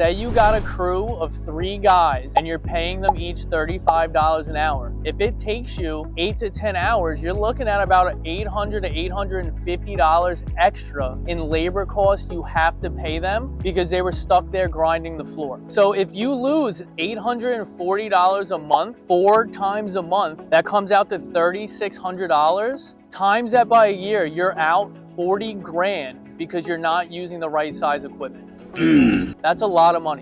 Say you got a crew of 3 guys and you're paying them each $35 an hour. If it takes you 8 to 10 hours, you're looking at about $800 to $850 extra in labor costs you have to pay them because they were stuck there grinding the floor. So if you lose $840 a month, 4 times a month, that comes out to $3,600. Times that by a year, you're out 40 grand because you're not using the right size equipment. That's a lot of money.